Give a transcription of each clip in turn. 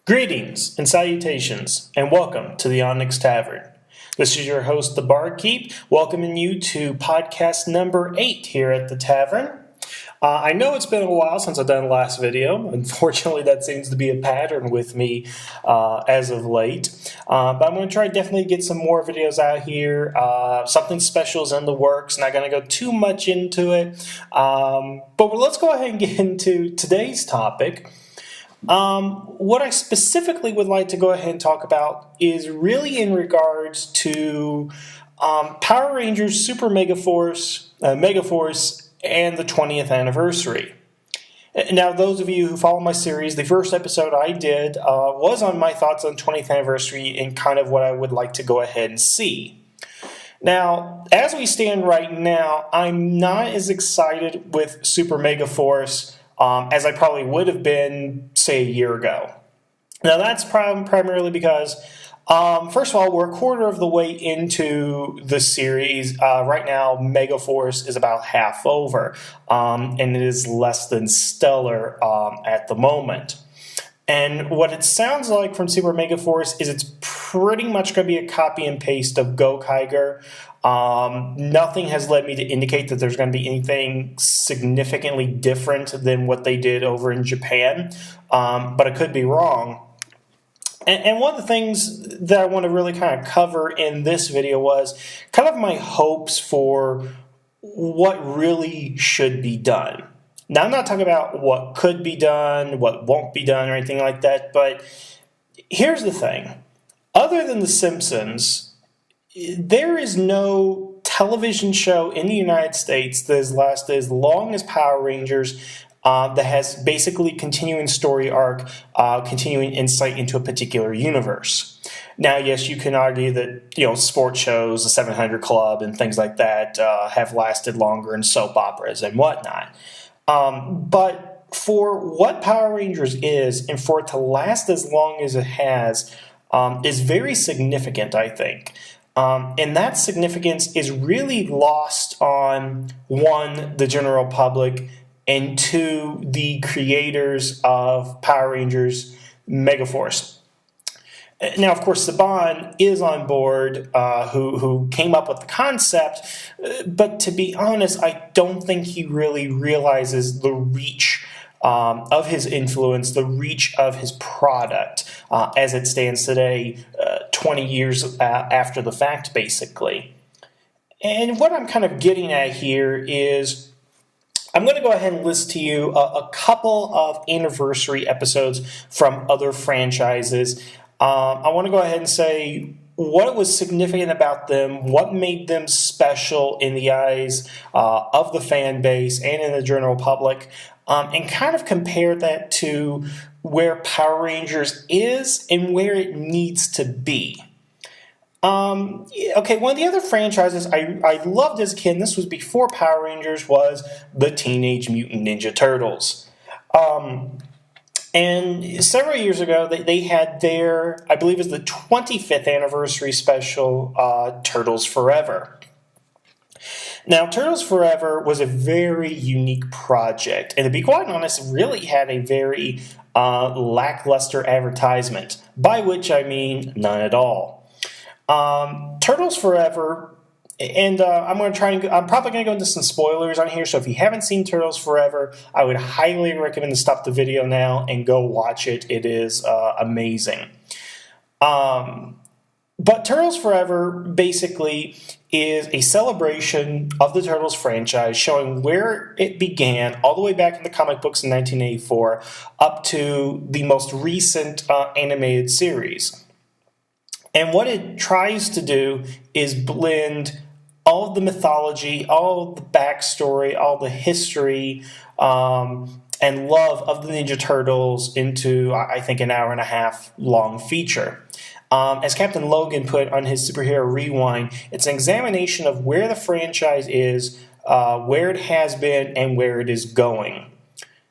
Greetings and salutations, and welcome to the Onyx Tavern. This is your host, the Barkeep, welcoming you to podcast number 8 here at the Tavern. I know it's been a while since I've done the last video. Unfortunately, that seems to be a pattern with me as of late. But I'm going to try to definitely get some more videos out here. Something special is in the works. Not going to go too much into it. But let's go ahead and get into today's topic. What I specifically would like to go ahead and talk about is really in regards to Power Rangers Super Megaforce, and the 20th anniversary. Now, those of you who follow my series, the first episode I did was on my thoughts on 20th anniversary and kind of what I would like to go ahead and see. Now, as we stand right now, I'm not as excited with Super Megaforce as I probably would have been, say, a year ago. Now, that's primarily because, first of all, we're a quarter of the way into the series. Right now, Megaforce is about half over, and it is less than stellar at the moment. And what it sounds like from Super Megaforce is it's pretty much going to be a copy and paste of Gokaiger. Nothing has led me to indicate that there's going to be anything significantly different than what they did over in Japan, but I could be wrong. And one of the things that I want to really kind of cover in this video was kind of my hopes for what really should be done. Now, I'm not talking about what could be done, what won't be done, or anything like that, but here's the thing. Other than The Simpsons, there is no television show in the United States that has lasted as long as Power Rangers that has basically continuing story arc, continuing insight into a particular universe. Now, yes, you can argue that sports shows, the 700 Club, and things like that have lasted longer in soap operas and whatnot. But for what Power Rangers is, and for it to last as long as it has, is very significant, I think. And that significance is really lost on, one, the general public, and two, the creators of Power Rangers Megaforce. Now, of course, Saban is on board, who came up with the concept, but to be honest, I don't think he really realizes the reach of his influence, the reach of his product as it stands today, 20 years after the fact, basically. And what I'm kind of getting at here is I'm going to go ahead and list to you a couple of anniversary episodes from other franchises. I want to go ahead and say what was significant about them, what made them special in the eyes of the fan base and in the general public, and kind of compare that to where Power Rangers is and where it needs to be. Okay, one of the other franchises I loved as a kid, and this was before Power Rangers, was the Teenage Mutant Ninja Turtles. And several years ago, they had their, I believe it was the 25th anniversary special, Turtles Forever. Now, Turtles Forever was a very unique project, and to be quite honest, really had a very lackluster advertisement, by which I mean none at all. Turtles Forever, and I'm probably going to go into some spoilers on here, so if you haven't seen Turtles Forever, I would highly recommend to stop the video now and go watch it. It is amazing. But Turtles Forever basically is a celebration of the Turtles franchise, showing where it began all the way back in the comic books in 1984 up to the most recent animated series. And what it tries to do is blend all of the mythology, all of the backstory, all the history, and love of the Ninja Turtles into, I think, an hour and a half long feature. As Captain Logan put on his Superhero Rewind, it's an examination of where the franchise is, where it has been, and where it is going.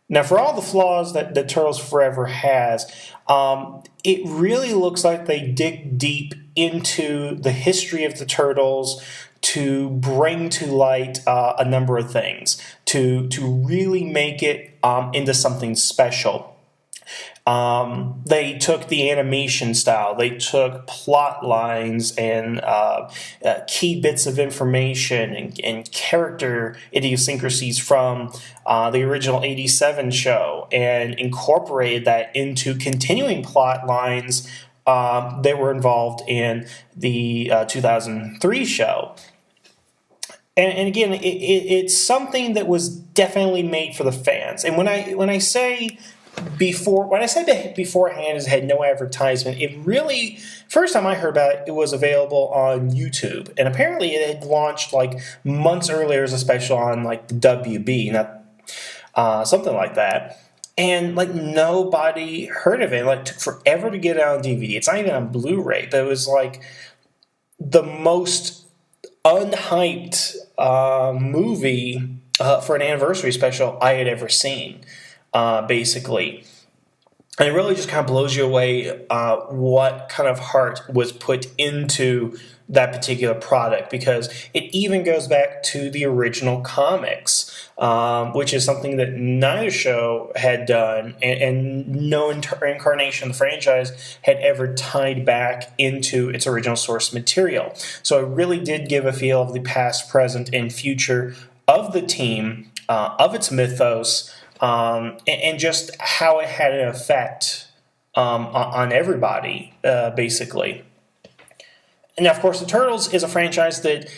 Now, for all the flaws that Turtles Forever has, it really looks like they dig deep into the history of the Turtles to bring to light a number of things, to really make it into something special. They took the animation style, they took plot lines and key bits of information and character idiosyncrasies from the original '87 show and incorporated that into continuing plot lines that were involved in the 2003 show. And again, it's something that was definitely made for the fans. And when I say that beforehand it had no advertisement, it really, first time I heard about it, it was available on YouTube, and apparently it had launched like months earlier as a special on like the WB, something like that. And like nobody heard of it. Like, it took forever to get it on DVD. It's not even on Blu-ray, but it was like the most unhyped movie for an anniversary special I had ever seen, basically. And it really just kind of blows you away what kind of heart was put into that particular product, because it even goes back to the original comics, which is something that neither show had done, and no incarnation of the franchise had ever tied back into its original source material. So it really did give a feel of the past, present, and future of the team, of its mythos, and just how it had an effect on everybody, basically. And now, of course, the Turtles is a franchise that,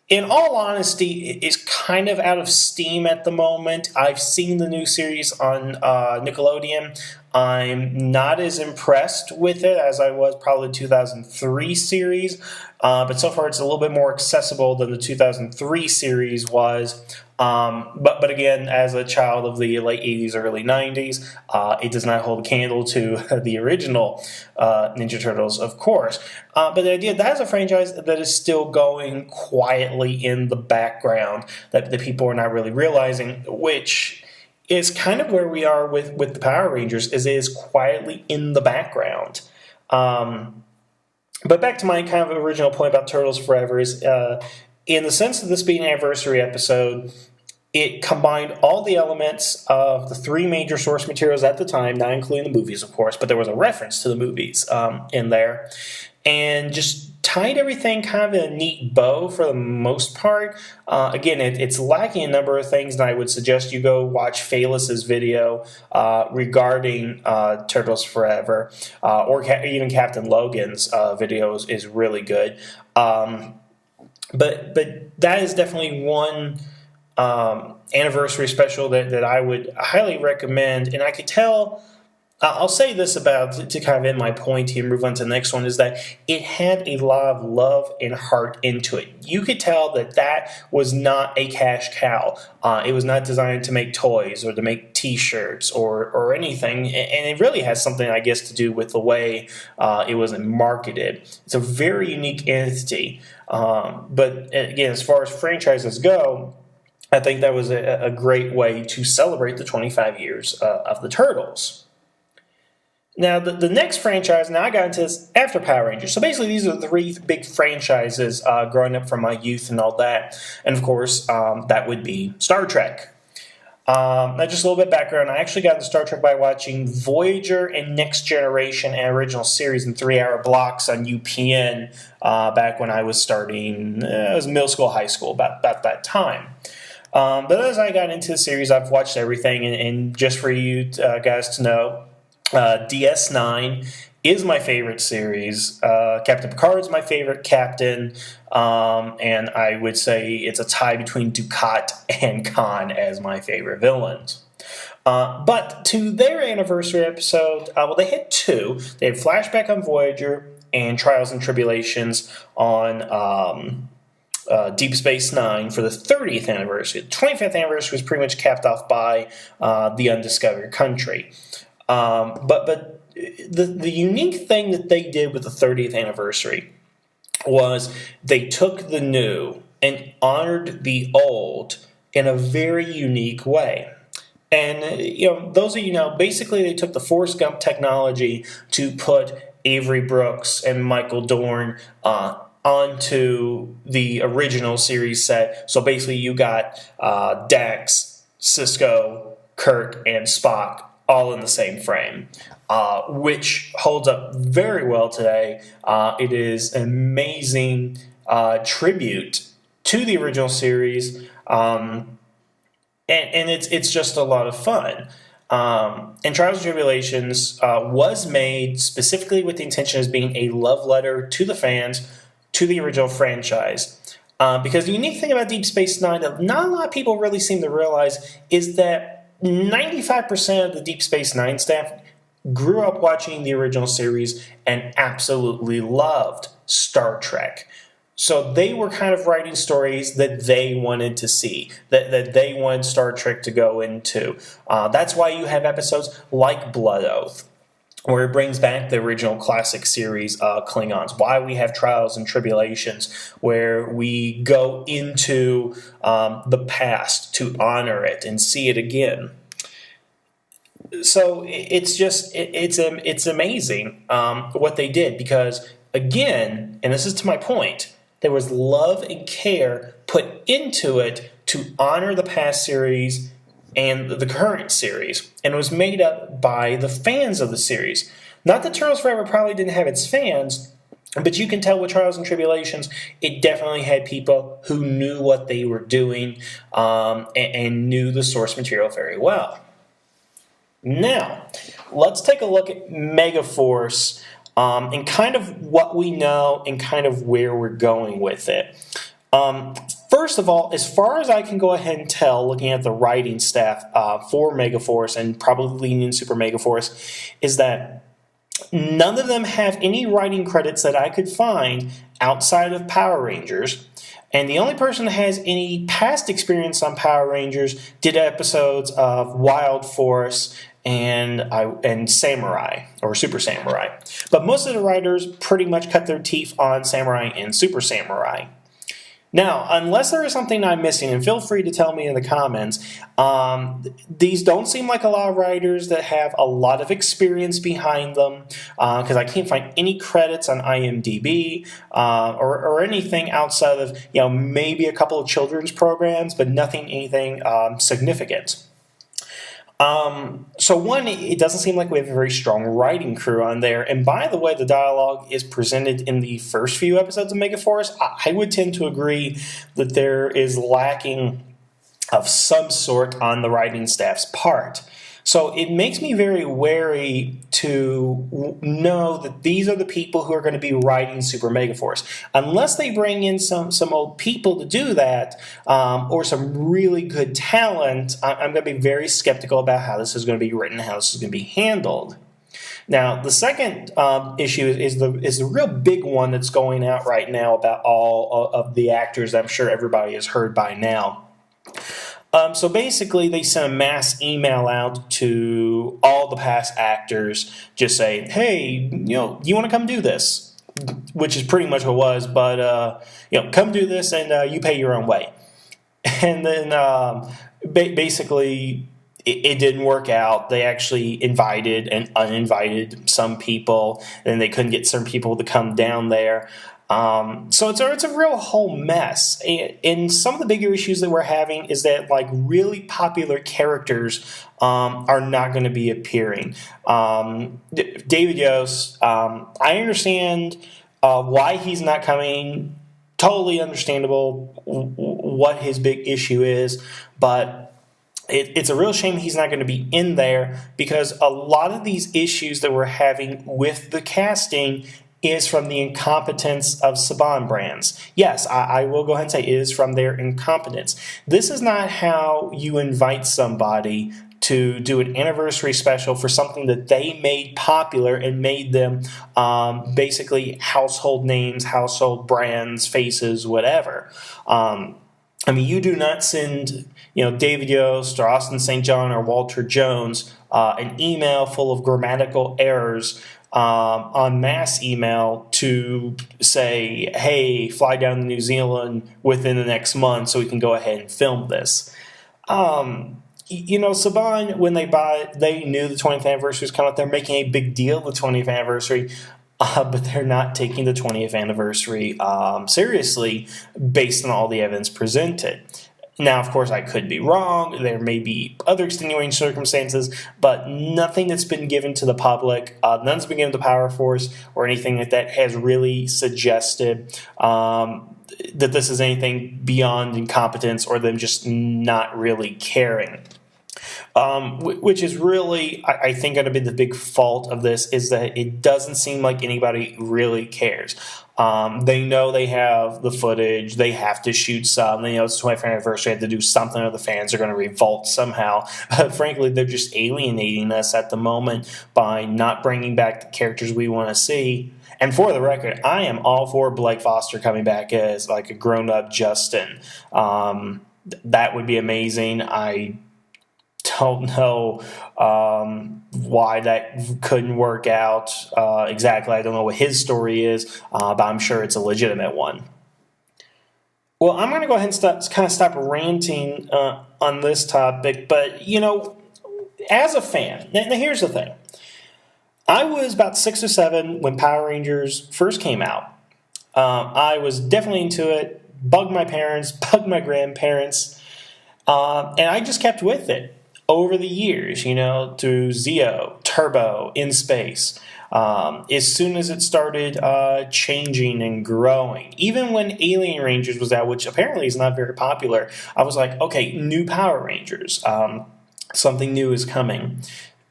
in all honesty, is kind of out of steam at the moment. I've seen the new series on Nickelodeon. I'm not as impressed with it as I was probably the 2003 series, but so far it's a little bit more accessible than the 2003 series was. But again, as a child of the late 80s, early 90s, it does not hold a candle to the original Ninja Turtles, of course. But the idea that is a franchise that is still going quietly in the background, that the people are not really realizing, which is kind of where we are with the Power Rangers, is it is quietly in the background. But back to my kind of original point about Turtles Forever is, in the sense of this being an anniversary episode, it combined all the elements of the three major source materials at the time, not including the movies, of course, but there was a reference to the movies in there, and just tied everything kind of in a neat bow for the most part. Again, it's lacking a number of things, and I would suggest you go watch Phalus's video regarding Turtles Forever, or even Captain Logan's video is really good. But that is definitely one anniversary special that I would highly recommend. And I could tell, I'll say this about, to kind of end my point here and move on to the next one, is that it had a lot of love and heart into it. You could tell that was not a cash cow. It was not designed to make toys or to make T-shirts or anything. And it really has something, I guess, to do with the way it was marketed. It's a very unique entity. But again, as far as franchises go, I think that was a great way to celebrate the 25 years of the Turtles. Now, the next franchise, now I got into this after Power Rangers. So basically, these are the three big franchises growing up from my youth and all that. And of course, that would be Star Trek. Now, just a little bit of background. I actually got into Star Trek by watching Voyager and Next Generation and original series in 3-hour blocks on UPN back when I was starting, it was middle school, high school, about that time. But as I got into the series, I've watched everything. And just for you guys to know, DS9 is my favorite series. Captain Picard is my favorite captain. And I would say it's a tie between Dukat and Khan as my favorite villains. But to their anniversary episode, well, they had two. They had Flashback on Voyager and Trials and Tribulations on Deep Space Nine for the 30th anniversary. The 25th anniversary was pretty much capped off by The Undiscovered Country. But the unique thing that they did with the 30th anniversary was they took the new and honored the old in a very unique way. And, those of you know, basically they took the Forrest Gump technology to put Avery Brooks and Michael Dorn onto the original series set. So basically you got Dax, Cisco, Kirk, and Spock all in the same frame, which holds up very well today. It is an amazing tribute to the original series, and it's just a lot of fun. And Trials and Tribulations was made specifically with the intention as being a love letter to the fans, to the original franchise. Because the unique thing about Deep Space Nine that not a lot of people really seem to realize is that 95% of the Deep Space Nine staff grew up watching the original series and absolutely loved Star Trek. So they were kind of writing stories that they wanted to see, that they wanted Star Trek to go into. That's why you have episodes like Blood Oath, where it brings back the original classic series Klingons. Why we have Trials and Tribulations, where we go into the past to honor it and see it again. So it's amazing what they did, because again, and this is to my point, there was love and care put into it to honor the past series and the current series, and it was made up by the fans of the series. Not that Turtles Forever probably didn't have its fans, but you can tell with Trials and Tribulations, it definitely had people who knew what they were doing and knew the source material very well. Now, let's take a look at Megaforce and kind of what we know and kind of where we're going with it. First of all, as far as I can go ahead and tell, looking at the writing staff for Megaforce and probably Union Super Megaforce, is that none of them have any writing credits that I could find outside of Power Rangers. And the only person that has any past experience on Power Rangers did episodes of Wild Force and Samurai, or Super Samurai. But most of the writers pretty much cut their teeth on Samurai and Super Samurai. Now, unless there is something I'm missing, and feel free to tell me in the comments, these don't seem like a lot of writers that have a lot of experience behind them, because I can't find any credits on IMDb or anything outside of maybe a couple of children's programs, but anything significant. So one, it doesn't seem like we have a very strong writing crew on there. And by the way the dialogue is presented in the first few episodes of Megaforce, I would tend to agree that there is lacking of some sort on the writing staff's part. So it makes me very wary to know that these are the people who are going to be writing Super Megaforce. Unless they bring in some old people to do that, or some really good talent, I'm going to be very skeptical about how this is going to be written, how this is going to be handled. Now, the second issue is the real big one that's going out right now about all of the actors that I'm sure everybody has heard by now. So basically, they sent a mass email out to all the past actors, just saying, "Hey, you want to come do this?" Which is pretty much what it was, but come do this and you pay your own way. And then basically, it didn't work out. They actually invited and uninvited some people, and they couldn't get certain people to come down there. So it's a real whole mess. And some of the bigger issues that we're having is that really popular characters are not going to be appearing. David Yost, I understand why he's not coming. Totally understandable what his big issue is, but it's a real shame he's not going to be in there, because a lot of these issues that we're having with the casting is from the incompetence of Saban brands. Yes, I will go ahead and say it is from their incompetence. This is not how you invite somebody to do an anniversary special for something that they made popular and made them basically household names, household brands, faces, whatever. You do not send David Yost or Austin St. John or Walter Jones an email full of grammatical errors on mass email to say, "Hey, fly down to New Zealand within the next month so we can go ahead and film this." Saban, when they knew the 20th anniversary was coming up. They're making a big deal of the 20th anniversary, but they're not taking the 20th anniversary seriously based on all the evidence presented. Now, of course, I could be wrong. There may be other extenuating circumstances, but nothing that's been given to the public, none's been given to Power Force or anything like that has really suggested that this is anything beyond incompetence or them just not really caring. Which is really, I think, going to be the big fault of this, is that it doesn't seem like anybody really cares. They know they have the footage. They have to shoot some. They know it's the 25th anniversary. They have to do something, or the fans are going to revolt somehow. Frankly, they're just alienating us at the moment by not bringing back the characters we want to see. And for the record, I am all for Blake Foster coming back as like a grown-up Justin. That would be amazing. I don't know why that couldn't work out exactly. I don't know what his story is, but I'm sure it's a legitimate one. Well, I'm going to go ahead and stop ranting on this topic, but, as a fan, now here's the thing. I was about 6 or 7 when Power Rangers first came out. I was definitely into it, bugged my parents, bugged my grandparents, and I just kept with it over the years, through Zeo, Turbo, In Space. As soon as it started changing and growing, even when Alien Rangers was out, which apparently is not very popular, I was like, okay, new Power Rangers. Something new is coming.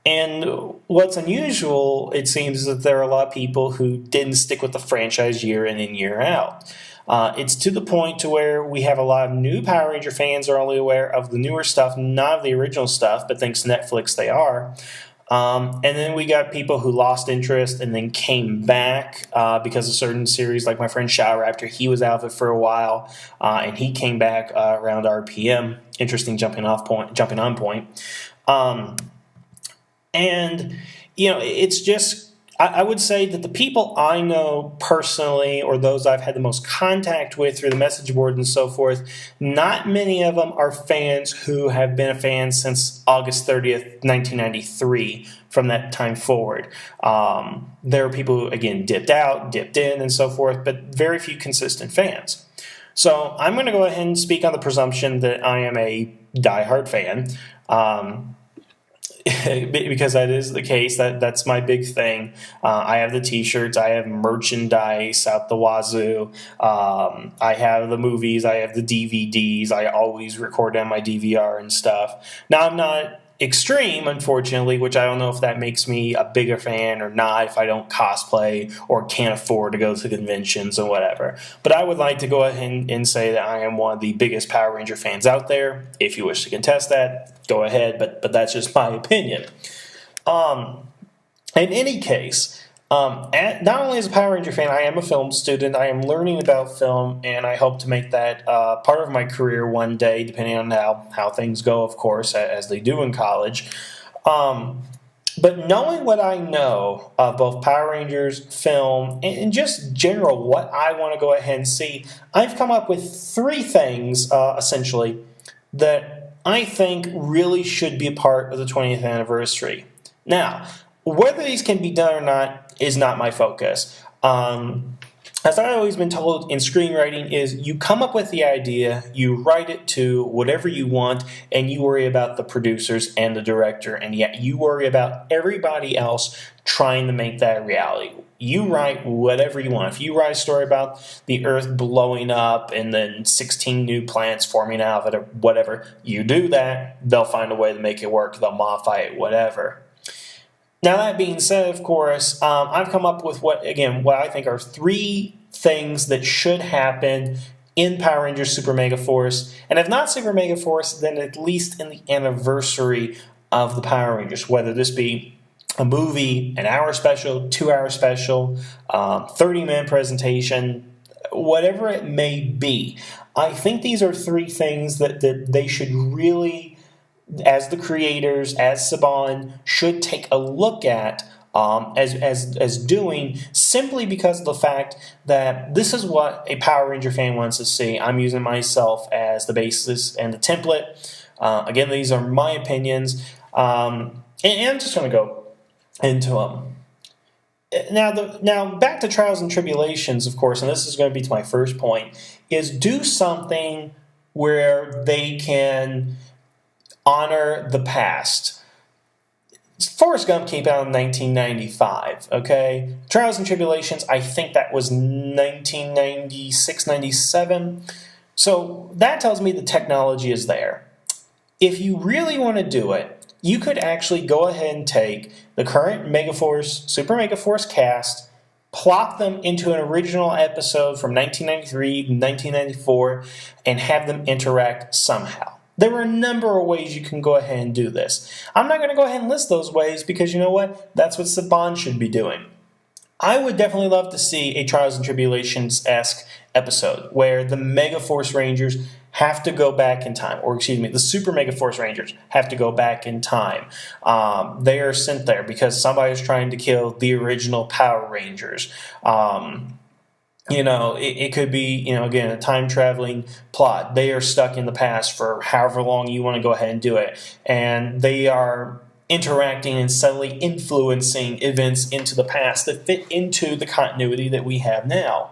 And what's unusual, it seems, is that there are a lot of people who didn't stick with the franchise year in and year out. It's to the point to where we have a lot of new Power Ranger fans are only aware of the newer stuff, not of the original stuff, but thanks to Netflix they are. And then we got people who lost interest and then came back because of certain series, like my friend Raptor. He was out of it for a while, and he came back around RPM. Interesting jumping on point. And, it's just, I would say that the people I know personally, or those I've had the most contact with through the message board and so forth, not many of them are fans who have been a fan since August 30th, 1993, from that time forward. There are people who, again, dipped out, dipped in, and so forth, but very few consistent fans. So I'm going to go ahead and speak on the presumption that I am a diehard fan. Because that is the case. That's my big thing. I have the T-shirts. I have merchandise out the wazoo. I have the movies. I have the DVDs. I always record on my DVR and stuff. Now, I'm not extreme, unfortunately, which I don't know if that makes me a bigger fan or not, if I don't cosplay or can't afford to go to conventions and whatever. But I would like to go ahead and say that I am one of the biggest Power Ranger fans out there. If you wish to contest that, go ahead, but that's just my opinion. In any case, not only as a Power Ranger fan, I am a film student. I am learning about film, and I hope to make that part of my career one day, depending on how things go, of course, as they do in college. But knowing what I know of both Power Rangers, film, and just general what I want to go ahead and see, I've come up with 3 things, essentially, that I think really should be a part of the 20th anniversary. Now, whether these can be done or not is not my focus. As I've always been told in screenwriting, is you come up with the idea, you write it to whatever you want, and you worry about the producers and the director, and yet you worry about everybody else trying to make that a reality. You write whatever you want. If you write a story about the Earth blowing up and then 16 new planets forming out of it or whatever, you do that. They'll find a way to make it work. They'll modify it, whatever. Now, that being said, of course, I've come up with what I think are 3 things that should happen in Power Rangers Super Megaforce. And if not Super Megaforce, then at least in the anniversary of the Power Rangers, whether this be a movie, an hour special, 2-hour special, 30-minute presentation, whatever it may be. I think these are 3 things that they should really, as the creators, as Saban, should take a look at as doing, simply because of the fact that this is what a Power Ranger fan wants to see. I'm using myself as the basis and the template. Again, these are my opinions, and I'm just going to go into them. Now, back to Trials and Tribulations, of course, and this is going to be to my first point, is do something where they can honor the past. Forrest Gump came out in 1995, okay? Trials and Tribulations, I think that was 1996, 97. So that tells me the technology is there. If you really want to do it, you could actually go ahead and take the current Megaforce, Super Megaforce cast, plop them into an original episode from 1993 to 1994, and have them interact somehow. There are a number of ways you can go ahead and do this. I'm not going to go ahead and list those ways because you know what? That's what Saban should be doing. I would definitely love to see a Trials and Tribulations-esque episode where the Megaforce Rangers have to go back in time, or excuse me, the Super Megaforce Rangers have to go back in time. They are sent there because somebody is trying to kill the original Power Rangers. It could be, again, a time-traveling plot. They are stuck in the past for however long you want to go ahead and do it. And they are interacting and subtly influencing events into the past that fit into the continuity that we have now.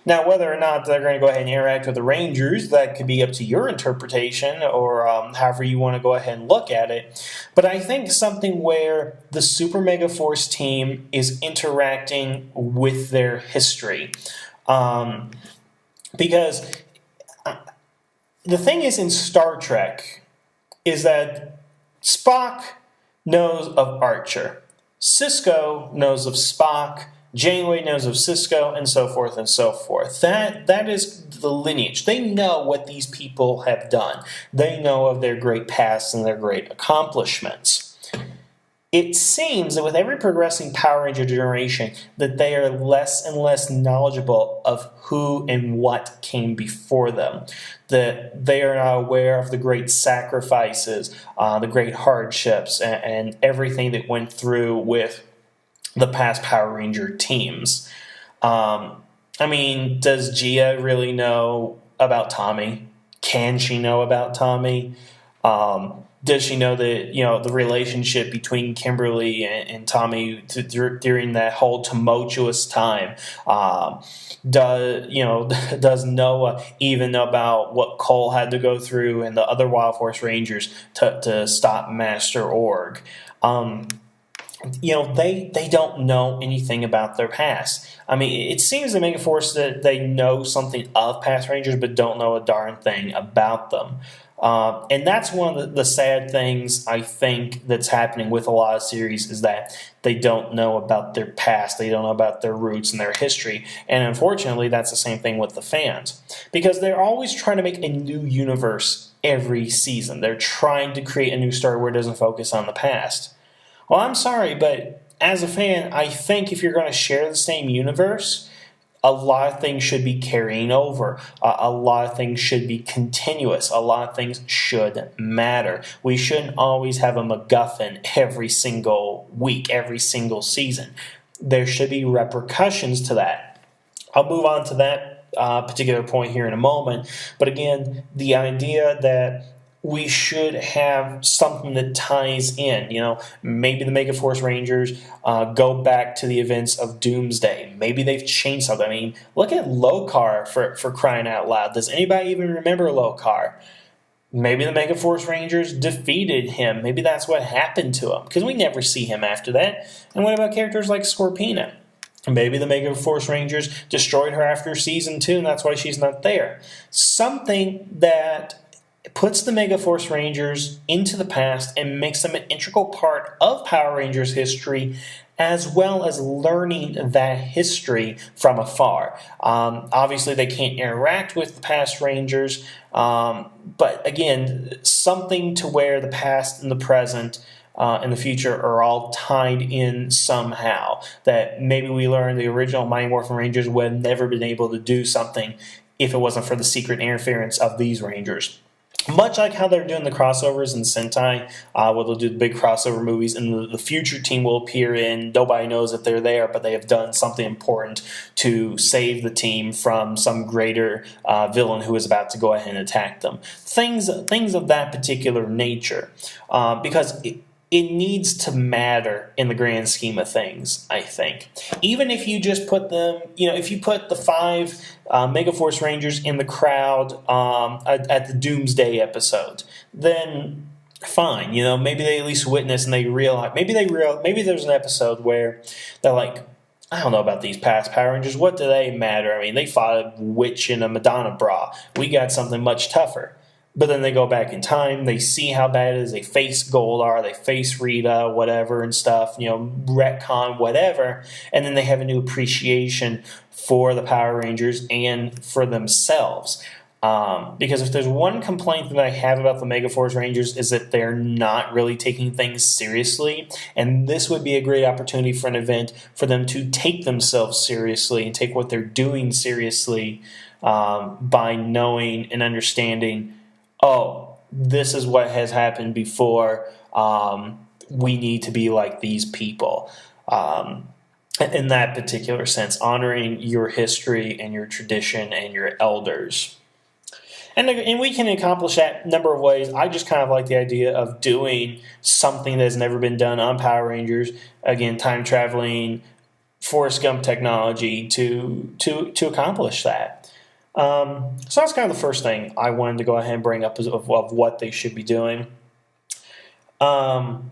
Now, whether or not they're going to go ahead and interact with the Rangers, that could be up to your interpretation or however you want to go ahead and look at it. But I think something where the Super Megaforce team is interacting with their history. Because the thing is in Star Trek is that Spock knows of Archer. Sisko knows of Spock. Janeway knows of Sisko, and so forth and so forth. That is the lineage. They know what these people have done. They know of their great past and their great accomplishments. It seems that with every progressing Power Ranger generation that they are less and less knowledgeable of who and what came before them. That they are not aware of the great sacrifices, the great hardships, and everything that went through with the past Power Ranger teams. Does Gia really know about Tommy? Can she know about Tommy? Does she know that the relationship between Kimberly and Tommy during that whole tumultuous time? Does Noah even know about what Cole had to go through and the other Wild Force Rangers to stop Master Org? They don't know anything about their past. It seems to Megaforce that they know something of past Rangers, but don't know a darn thing about them. And that's one of the sad things I think that's happening with a lot of series is that they don't know about their past. They don't know about their roots and their history. And unfortunately, that's the same thing with the fans. Because they're always trying to make a new universe every season. They're trying to create a new story where it doesn't focus on the past. Well, I'm sorry, but as a fan, I think if you're going to share the same universe, a lot of things should be carrying over. A lot of things should be continuous. A lot of things should matter. We shouldn't always have a MacGuffin every single week, every single season. There should be repercussions to that. I'll move on to that particular point here in a moment. But again, the idea that we should have something that ties in. Maybe the Megaforce Rangers go back to the events of Doomsday. Maybe they've changed something. Look at Lokar for crying out loud. Does anybody even remember Lokar? Maybe the Megaforce Rangers defeated him. Maybe that's what happened to him, because we never see him after that. And what about characters like Scorpina? Maybe the Megaforce Rangers destroyed her after Season 2, and that's why she's not there. Something that puts the Megaforce Rangers into the past and makes them an integral part of Power Rangers history, as well as learning that history from afar. Obviously, they can't interact with the past Rangers, but again, something to where the past and the present and the future are all tied in somehow. That maybe we learn the original Mighty Morphin Rangers would have never been able to do something if it wasn't for the secret interference of these Rangers. Much like how they're doing the crossovers in Sentai, where they'll do the big crossover movies, and the future team will appear in. Nobody knows if they're there, but they have done something important to save the team from some greater villain who is about to go ahead and attack them. Things of that particular nature. Because it needs to matter in the grand scheme of things, I think. Even if you just put them, if you put the 5 Megaforce Rangers in the crowd at the Doomsday episode, then fine. Maybe they at least witness and they realize, maybe there's an episode where they're like, I don't know about these past Power Rangers. What do they matter? I mean, they fought a witch in a Madonna bra. We got something much tougher. But then they go back in time, they see how bad it is, they face Goldar, they face Rita, whatever and stuff, retcon, whatever, and then they have a new appreciation for the Power Rangers and for themselves. Because if there's one complaint that I have about the Megaforce Rangers is that they're not really taking things seriously, and this would be a great opportunity for an event for them to take themselves seriously and take what they're doing seriously by knowing and understanding, oh, this is what has happened before. We need to be like these people. In that particular sense, honoring your history and your tradition and your elders. And we can accomplish that a number of ways. I just kind of like the idea of doing something that has never been done on Power Rangers. Again, time traveling, Forrest Gump technology to accomplish that. So that's kind of the first thing I wanted to go ahead and bring up of what they should be doing. And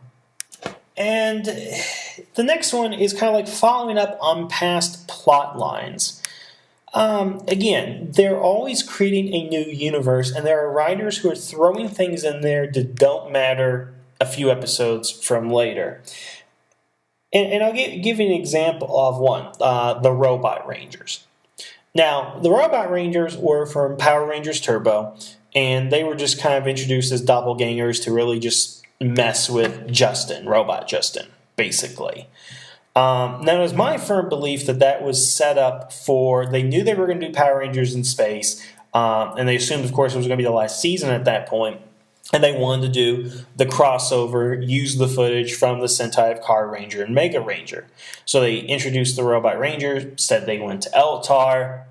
the next one is kind of like following up on past plot lines. Again, they're always creating a new universe, and there are writers who are throwing things in there that don't matter a few episodes from later. And I'll give you an example of one, the Robot Rangers. Now, the Robot Rangers were from Power Rangers Turbo, and they were just kind of introduced as doppelgangers to really just mess with Justin, Robot Justin, basically. Now, it was my firm belief that was set up for, they knew they were going to do Power Rangers in space, and they assumed, of course, it was going to be the last season at that point, and they wanted to do the crossover, use the footage from the Sentai of Car Ranger and Mega Ranger. So they introduced the Robot Rangers, said they went to Eltar,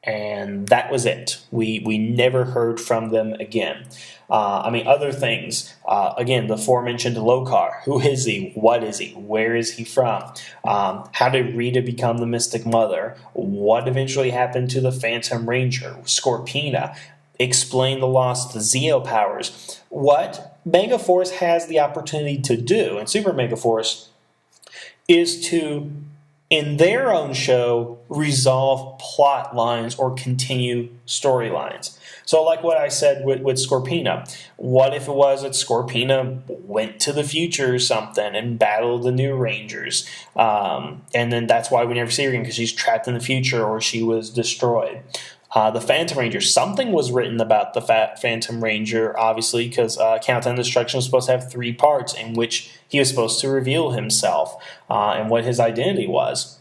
and that was it. We never heard from them again. Other things. Again, the aforementioned Lokar. Who is he? What is he? Where is he from? How did Rita become the Mystic Mother? What eventually happened to the Phantom Ranger? Scorpina. Explain the loss of the Zeo powers. What Megaforce has the opportunity to do, and Super Megaforce, is to, in their own show, resolve plot lines or continue storylines. So like what I said with Scorpina, what if it was that Scorpina went to the future or something and battled the new Rangers, and then that's why we never see her again because she's trapped in the future or she was destroyed. The Phantom Ranger, something was written about the Phantom Ranger, obviously, because Countdown to Destruction was supposed to have 3 parts in which he was supposed to reveal himself and what his identity was.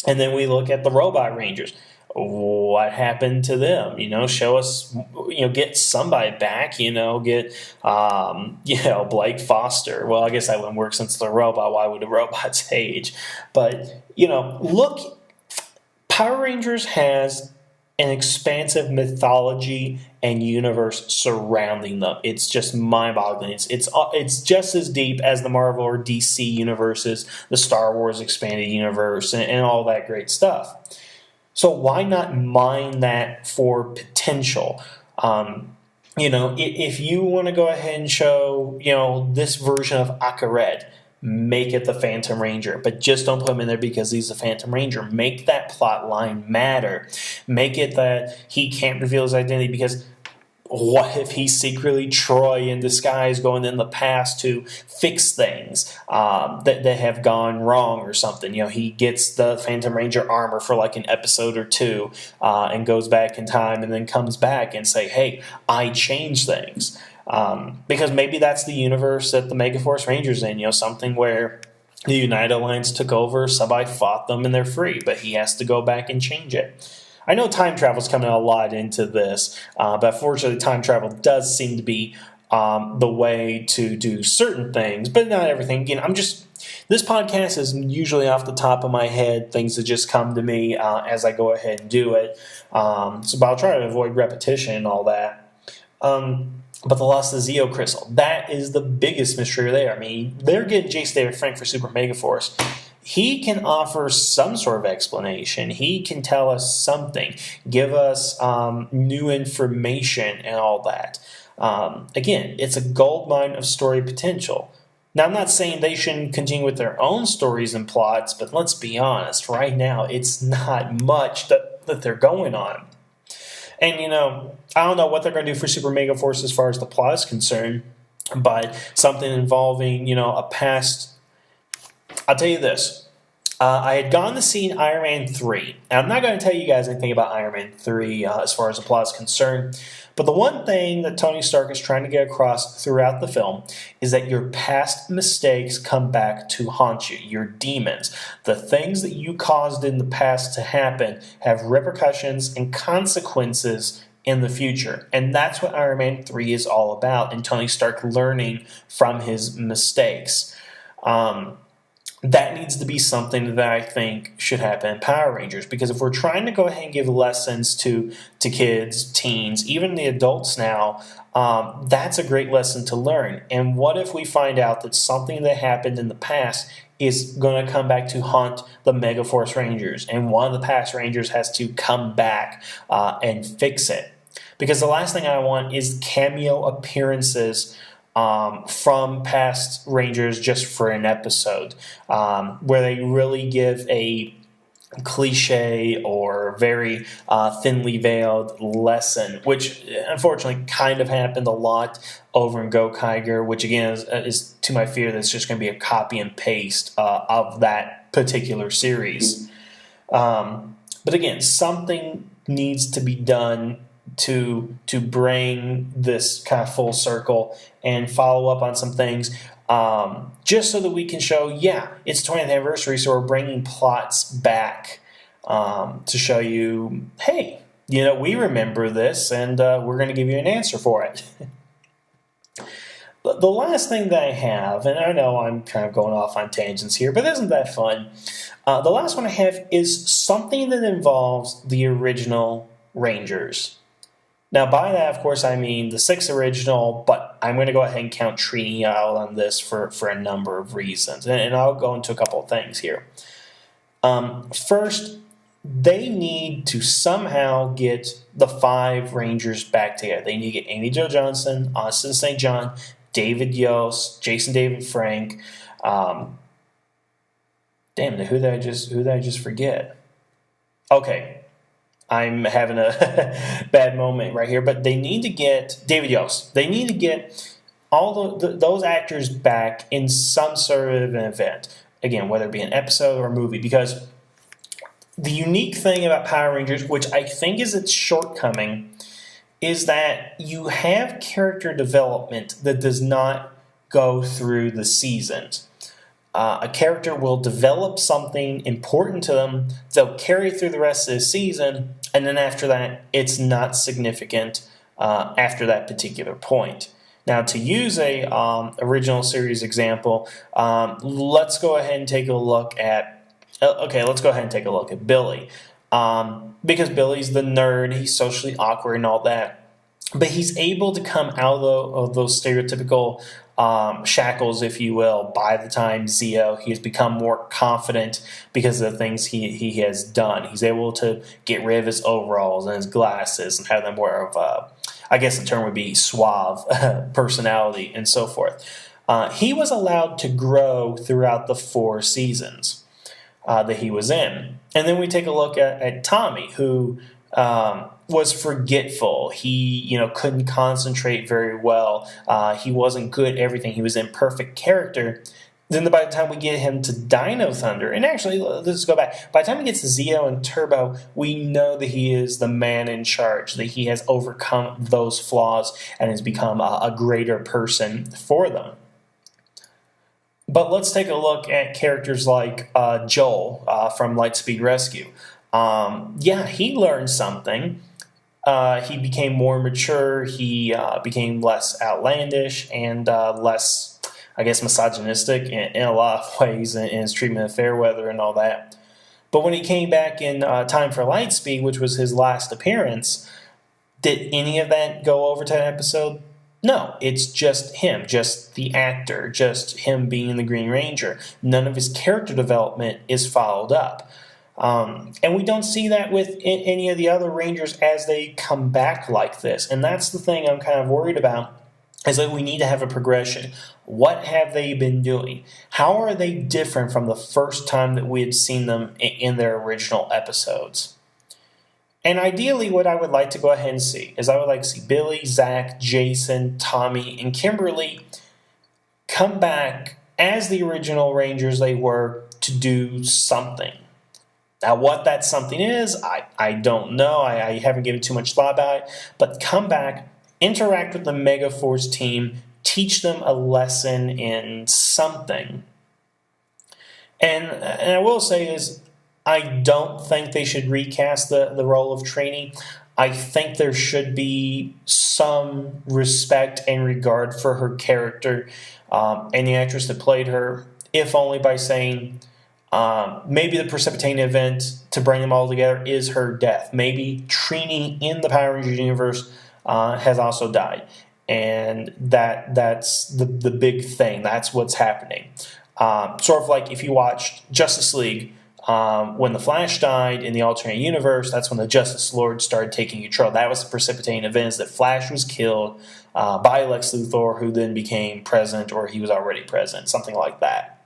And then we look at the Robot Rangers. What happened to them? Show us, get somebody back, get, Blake Foster. Well, I guess that wouldn't work since they're a robot. Why would the robots age? But, look, Power Rangers has an expansive mythology and universe surrounding them. It's just mind-boggling. It's just as deep as the Marvel or DC universes, the Star Wars expanded universe, and all that great stuff. So why not mine that for potential? If you want to go ahead and show, this version of Akared, make it the Phantom Ranger, but just don't put him in there because he's a Phantom Ranger. Make that plot line matter. Make it that he can't reveal his identity because what if he's secretly Troy in disguise going in the past to fix things that have gone wrong or something? He gets the Phantom Ranger armor for like an episode or 2 and goes back in time and then comes back and say, hey, I changed things. Because maybe that's the universe that the Megaforce Rangers in, something where the United Alliance took over, somebody fought them, and they're free, but he has to go back and change it. I know time travel's coming a lot into this, but fortunately time travel does seem to be the way to do certain things, but not everything. This podcast is usually off the top of my head, things that just come to me as I go ahead and do it. But I'll try to avoid repetition and all that. But the loss of the Zeo Crystal, that is the biggest mystery there. I mean, they're getting Jason David Frank for Super Megaforce. He can offer some sort of explanation. He can tell us something, give us new information and all that. Again, it's a goldmine of story potential. Now, I'm not saying they shouldn't continue with their own stories and plots, but let's be honest, right now, it's not much that they're going on. And, I don't know what they're going to do for Super Megaforce as far as the plot is concerned, but something involving, a past. I'll tell you this. I had gone to see Iron Man 3. And I'm not going to tell you guys anything about Iron Man 3 as far as the plot is concerned. But the one thing that Tony Stark is trying to get across throughout the film is that your past mistakes come back to haunt you. Your demons. The things that you caused in the past to happen have repercussions and consequences in the future. And that's what Iron Man 3 is all about, and Tony Stark learning from his mistakes. That needs to be something that I think should happen in Power Rangers, because if we're trying to go ahead and give lessons to kids, teens, even the adults now, that's a great lesson to learn. And what if we find out that something that happened in the past is going to come back to haunt the Megaforce Rangers, and one of the past Rangers has to come back and fix it? Because the last thing I want is cameo appearances from past Rangers just for an episode, where they really give a cliche or very thinly veiled lesson, which unfortunately kind of happened a lot over in Go Kiger, which again is to my fear that's just going to be a copy and paste of that particular series. But again, something needs to be done to bring this kind of full circle and follow up on some things, just so that we can show, it's 20th anniversary, so we're bringing plots back to show you, hey, we remember this, and we're going to give you an answer for it. The last thing that I have, and I know I'm kind of going off on tangents here, but isn't that fun? The last one I have is something that involves the original Rangers. Now, by that, of course, I mean the 6 original, but I'm going to go ahead and count Trini out on this for a number of reasons. And I'll go into a couple of things here. First, they need to somehow get the 5 Rangers back together. They need to get Amy Jo Johnson, Austin St. John, David Yost, Jason David Frank. Who did I just forget? Okay. I'm having a bad moment right here, but they need to get David Yost. They need to get all those actors back in some sort of an event. Again, whether it be an episode or a movie, because the unique thing about Power Rangers, which I think is its shortcoming, is that you have character development that does not go through the seasons. A character will develop something important to them, they'll carry through the rest of the season, and then after that, it's not significant after that particular point. Now, to use a original series example, let's go ahead and take a look at Billy. Because Billy's the nerd, he's socially awkward and all that, but he's able to come out of those stereotypical shackles, if you will, by the time Zeo. He has become more confident because of the things he has done. He's able to get rid of his overalls and his glasses and have them more of I guess the term would be suave personality and so forth. He was allowed to grow throughout the 4 seasons that he was in. And then we take a look at Tommy, who was forgetful. He, couldn't concentrate very well. He wasn't good at everything. He was in perfect character. Then by the time we get him to Dino Thunder, and actually, let's go back. By the time he gets to Zeo and Turbo, we know that he is the man in charge, that he has overcome those flaws and has become a greater person for them. But let's take a look at characters like Joel from Lightspeed Rescue. He learned something. He became more mature. He became less outlandish and less, I guess, misogynistic in a lot of ways in his treatment of Fairweather and all that. But when he came back in Time for Lightspeed, which was his last appearance, did any of that go over to that episode? No, it's just him, just the actor, just him being the Green Ranger. None of his character development is followed up. And we don't see that with any of the other Rangers as they come back like this. And that's the thing I'm kind of worried about, is that we need to have a progression. What have they been doing? How are they different from the first time that we had seen them in their original episodes? And ideally, what I would like to go ahead and see is I would like to see Billy, Zach, Jason, Tommy, and Kimberly come back as the original Rangers they were to do something. Now, what that something is, I don't know. I haven't given too much thought about it. But come back, interact with the Megaforce team, teach them a lesson in something. And I will say is, I don't think they should recast the role of Trini. I think there should be some respect and regard for her character and the actress that played her, if only by saying maybe the precipitating event to bring them all together is her death. Maybe Trini in the Power Rangers universe has also died. And that's the big thing. That's what's happening. Sort of like if you watched Justice League, when the Flash died in the alternate universe, that's when the Justice Lord started taking control. That was the precipitating event, that Flash was killed by Lex Luthor, who then became president, or he was already president, something like that.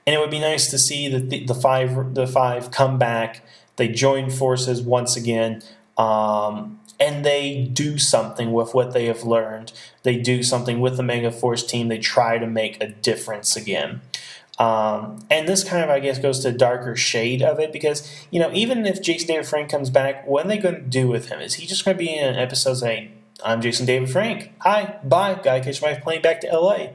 And it would be nice to see that the five come back, they join forces once again, and they do something with what they have learned. They do something with the Megaforce team. They try to make a difference again. And this kind of, I guess, goes to a darker shade of it because, even if Jason David Frank comes back, what are they going to do with him? Is he just going to be in an episode saying, I'm Jason David Frank. Hi, bye. Gotta catch my plane back to L.A.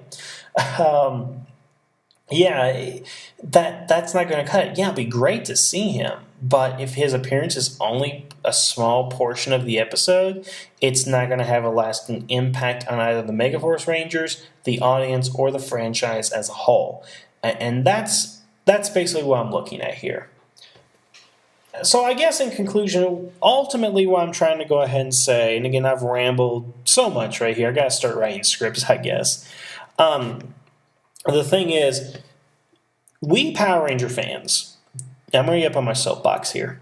That's not going to cut it. Yeah, it'd be great to see him. But if his appearance is only a small portion of the episode, it's not going to have a lasting impact on either the Megaforce Rangers, the audience, or the franchise as a whole. And that's basically what I'm looking at here. So I guess in conclusion, ultimately what I'm trying to go ahead and say, and again, I've rambled so much right here. I got to start writing scripts, I guess. The thing is, we Power Ranger fans, I'm going to get up on my soapbox here.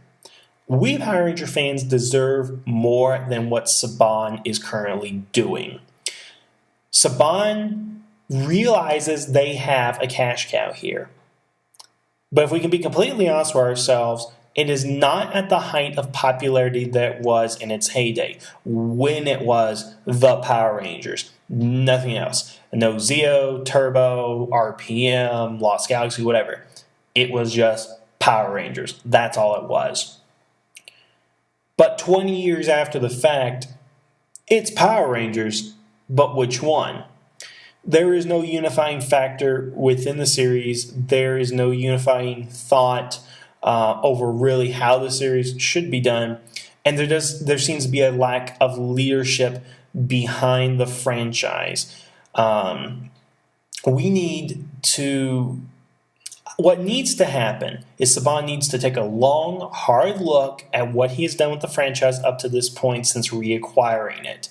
We Power Ranger fans deserve more than what Saban is currently doing. Saban realizes they have a cash cow here. But if we can be completely honest with ourselves, it is not at the height of popularity that it was in its heyday, when it was the Power Rangers. Nothing else. No Zeo, Turbo, RPM, Lost Galaxy, whatever. It was just Power Rangers. That's all it was. But 20 years after the fact, it's Power Rangers, but which one? There is no unifying factor within the series. There is no unifying thought over really how the series should be done. And there seems to be a lack of leadership behind the franchise. What needs to happen is Saban needs to take a long, hard look at what he has done with the franchise up to this point since reacquiring it.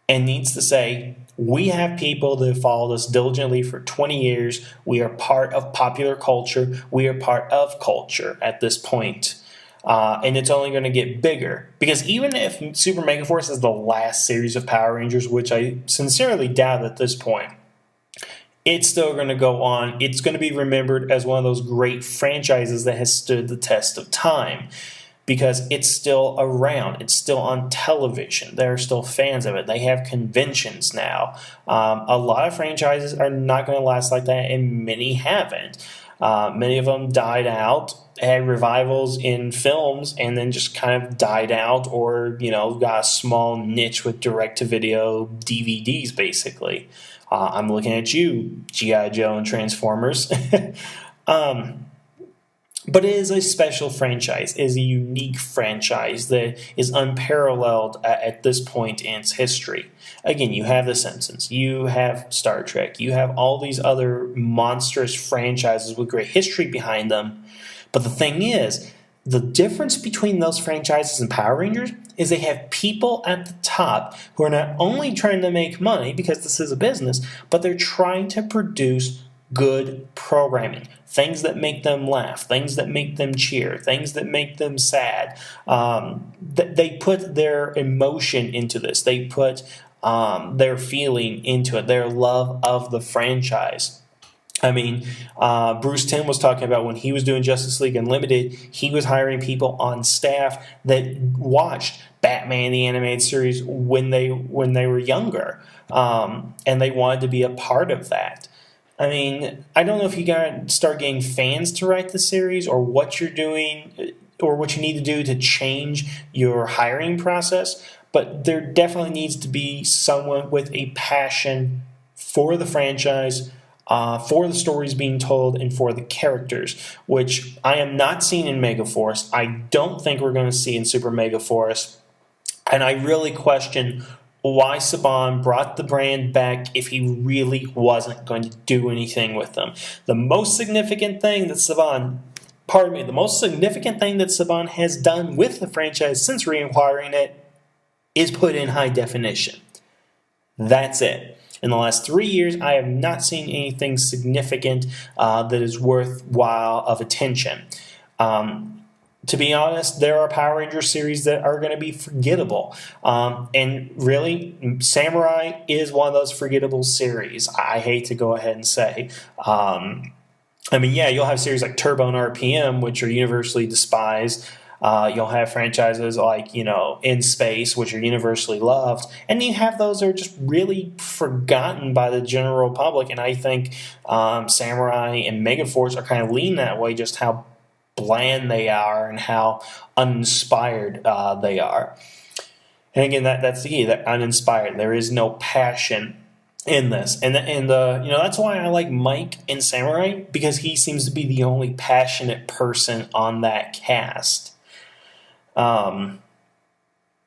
And needs to say, we have people that have followed us diligently for 20 years. We are part of popular culture. We are part of culture at this point. And it's only going to get bigger. Because even if Super Megaforce is the last series of Power Rangers, which I sincerely doubt at this point, it's still going to go on. It's going to be remembered as one of those great franchises that has stood the test of time. Because it's still around. It's still on television. There are still fans of it. They have conventions now. A lot of franchises are not going to last like that, and many haven't. Many of them died out, had revivals in films, and then just kind of died out or, got a small niche with direct-to-video DVDs, basically. I'm looking at you, G.I. Joe and Transformers. But it is a special franchise. It is a unique franchise that is unparalleled at this point in its history. Again, you have The Simpsons. You have Star Trek. You have all these other monstrous franchises with great history behind them. But the thing is, the difference between those franchises and Power Rangers is they have people at the top who are not only trying to make money, because this is a business, but they're trying to produce good programming. Things that make them laugh, things that make them cheer, things that make them sad. They put their emotion into this. They put their feeling into it, their love of the franchise. I mean, Bruce Timm was talking about when he was doing Justice League Unlimited, he was hiring people on staff that watched Batman the Animated Series when they were younger, and they wanted to be a part of that. I mean, I don't know if you got to start getting fans to write the series, or what you're doing, or what you need to do to change your hiring process, but there definitely needs to be someone with a passion for the franchise, for the stories being told, and for the characters, which I am not seeing in Megaforce. I don't think we're going to see in Super Megaforce, and I really question why Saban brought the brand back if he really wasn't going to do anything with them. The most significant thing that Saban has done with the franchise since reacquiring it is put in high definition. That's it. In the last 3 years, I have not seen anything significant that is worthwhile of attention. To be honest, there are Power Rangers series that are going to be forgettable. And really, Samurai is one of those forgettable series, I hate to go ahead and say. I mean, yeah, you'll have series like Turbo and RPM, which are universally despised. You'll have franchises like, In Space, which are universally loved. And you have those that are just really forgotten by the general public. And I think Samurai and Megaforce are kind of lean that way, just how bland they are and how uninspired they are. And again, that's the key, that uninspired. There is no passion in this. And that's why I like Mike in Samurai, because he seems to be the only passionate person on that cast.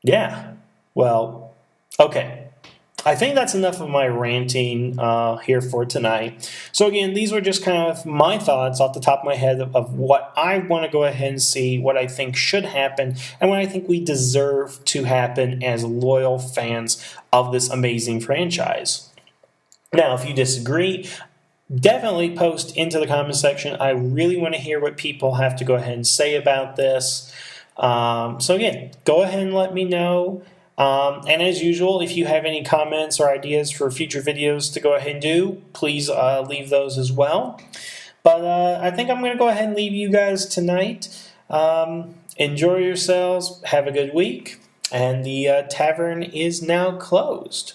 Yeah. Well, okay. I think that's enough of my ranting here for tonight. So again, these were just kind of my thoughts off the top of my head of what I want to go ahead and see, what I think should happen, and what I think we deserve to happen as loyal fans of this amazing franchise. Now, if you disagree, definitely post into the comment section. I really want to hear what people have to go ahead and say about this. So again, go ahead and let me know. And as usual, if you have any comments or ideas for future videos to go ahead and do, please leave those as well. But I think I'm going to go ahead and leave you guys tonight. Enjoy yourselves. Have a good week. And the tavern is now closed.